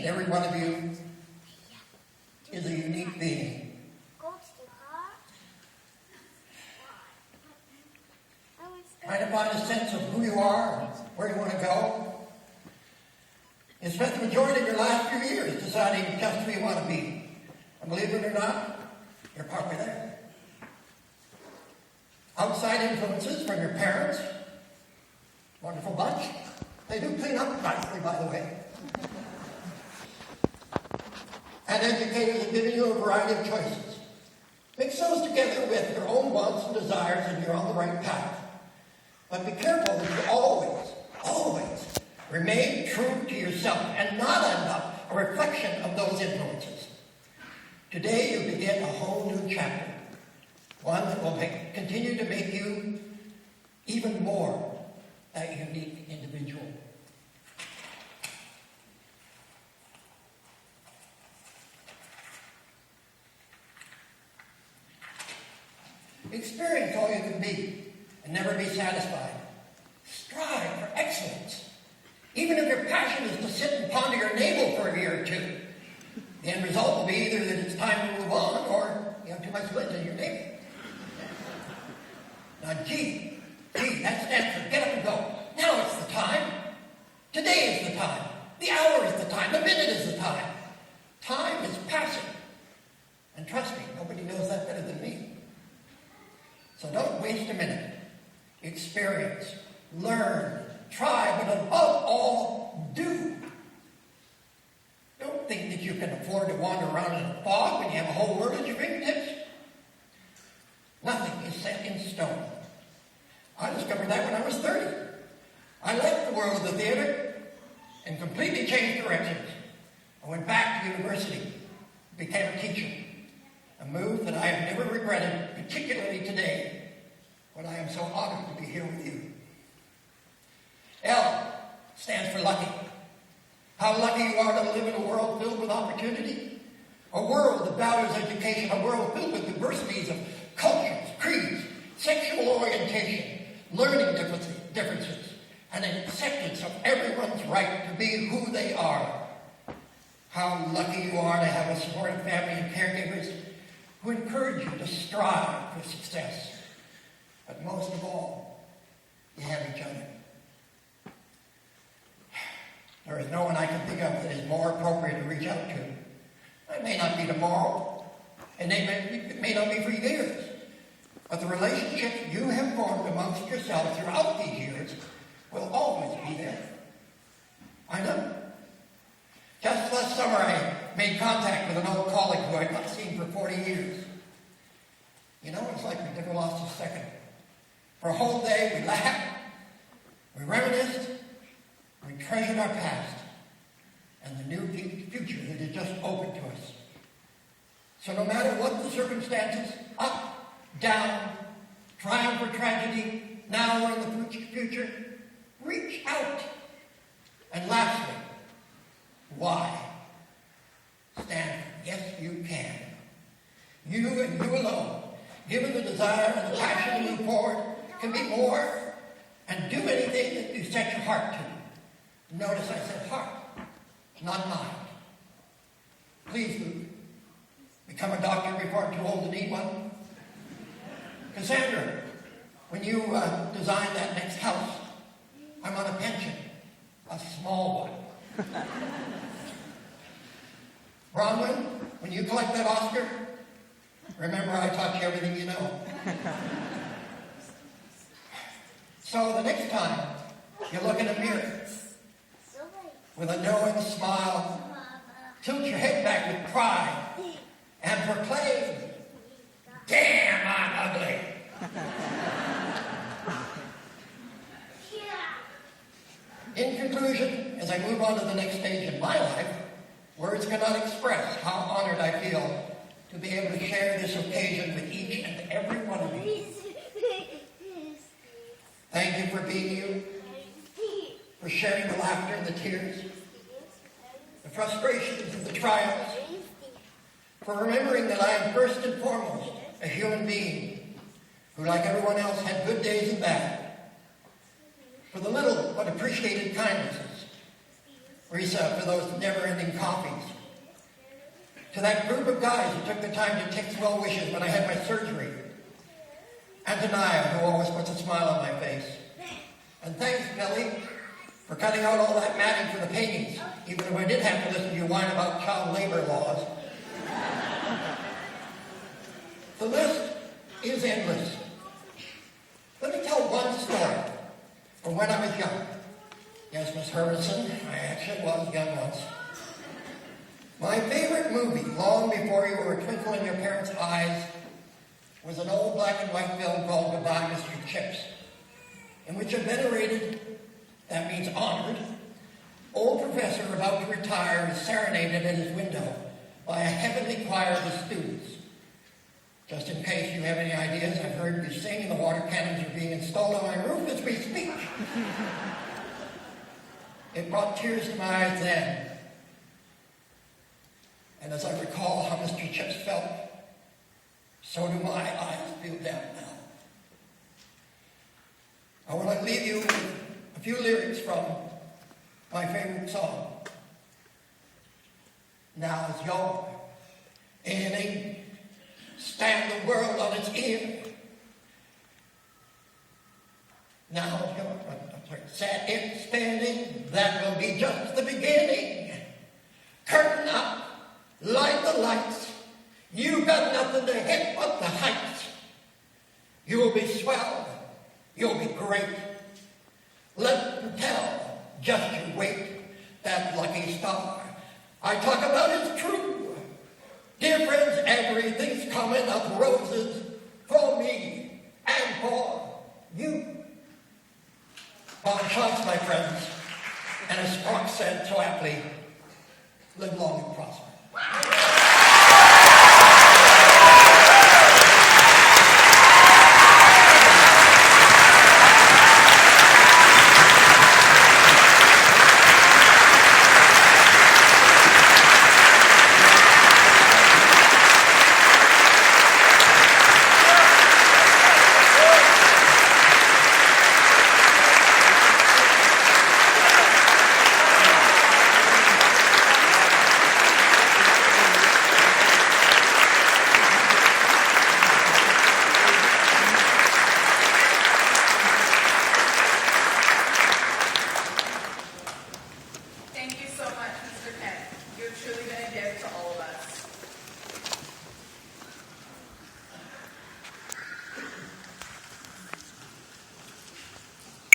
and every one of you is a unique being. Try to find a sense of who you are and where you want to go. You spent the majority of your last few years deciding just who you want to be. And believe it or not, you're partly there. Outside influences from your parents, wonderful bunch. They do clean up nicely, by the way. And educators have given you a variety of choices. Mix those together with your own wants and desires, and you're on the right path. But be careful that you always remain true to yourself and not end up a reflection of those influences. Today you begin a whole new chapter, one that will continue to make you even more that unique individual. Experience all you can be and never be satisfied. Strive for excellence. Even if your passion is to sit and ponder your navel for a year or two, the end result will be either that it's time to move on or you have too much lint in your navel. Now, G, that stands for get up and go. Now it's the time. Today is the time. The hour is the time. The minute is the time. Time is passing. And trust me, nobody knows that better than me. So don't waste a minute. Experience, learn, try, but above all, do. Don't think that you can afford to wander around in a fog when you have a whole world at your fingertips. Nothing is set in stone. I discovered that when I was 30. I left the world of the theater and completely changed directions. I went back to university, became a teacher, a move that I have never regretted, particularly today, when I am so honored to be here with you. L stands for lucky. How lucky you are to live in a world filled with opportunity. A world that values education. A world filled with diversities of cultures, creeds, sexual orientation, learning differences, and an acceptance of everyone's right to be who they are. How lucky you are to have a supportive family and caregivers who encourage you to strive for success. But most of all, you have each other. There is no one I can think of that is more appropriate to reach out to. It may not be tomorrow, and it may not be for years, but the relationships you have formed amongst yourselves throughout these years will always be there. I know. Just last summer, I made contact with an old colleague who I had not seen for 40 years. You know, it's like we never lost a second. For a whole day, we laughed, we reminisced, we treasured our past and the new future that had just opened to us. So no matter what the circumstances, up, down, triumph or tragedy, now or in the future, reach out. And lastly, why? Stand for yes, you can. You and you alone, given the desire and the passion to move forward, can be more and do anything that you set your heart to. Notice I said heart, not mind. Please, Luke, become a doctor before I'm too old to need one. Cassandra, when you design that next house, I'm on a pension, a small one. Bronwyn, when you collect that Oscar, remember I taught you everything you know. So the next time you look in a mirror with a knowing smile, tilt your head back with pride and proclaim, "Damn, I'm ugly." In conclusion, as I move on to the next stage in my life, words cannot express how honored I feel to be able to share this occasion with each and every one of you. Thank you for being you, for sharing the laughter and the tears, the frustrations and the triumphs, for remembering that I am first and foremost a human being who, like everyone else, had good days and bad, for the little but appreciated kindnesses, Risa for those never-ending coffees. To that group of guys who took the time to text well wishes when I had my surgery. Antonia, who always puts a smile on my face. And thanks, Billy, for cutting out all that matting for the paintings, even if I did have to listen to you whine about child labor laws. The list is endless. Let me tell one story from when I was young. Yes, Miss Hermanson, I actually was young once. My favorite movie, long before you were a twinkle in your parents' eyes, was an old black and white film called Goodbye, Mr. Chips, in which a venerated, that means honored, old professor about to retire is serenaded at his window by a heavenly choir of his students. Just in case you have any ideas, I've heard you sing and the water cannons are being installed on my roof as we speak. It brought tears to my eyes then. And as I recall how Mr. Chips felt, so do my eyes feel down now. I want to leave you with a few lyrics from my favorite song. Now is your inning. Stand the world on its ear. Now is your set it spinning. That will be just the beginning. Curtain up, light the lights. You got nothing to hit but the heights. You will be swell. You'll be great. Let them tell. Just you wait. That lucky star I talk about is true. Dear friends, everything's coming up roses for me and for you. Bon chance, my friends. And as Spock said so aptly, live long and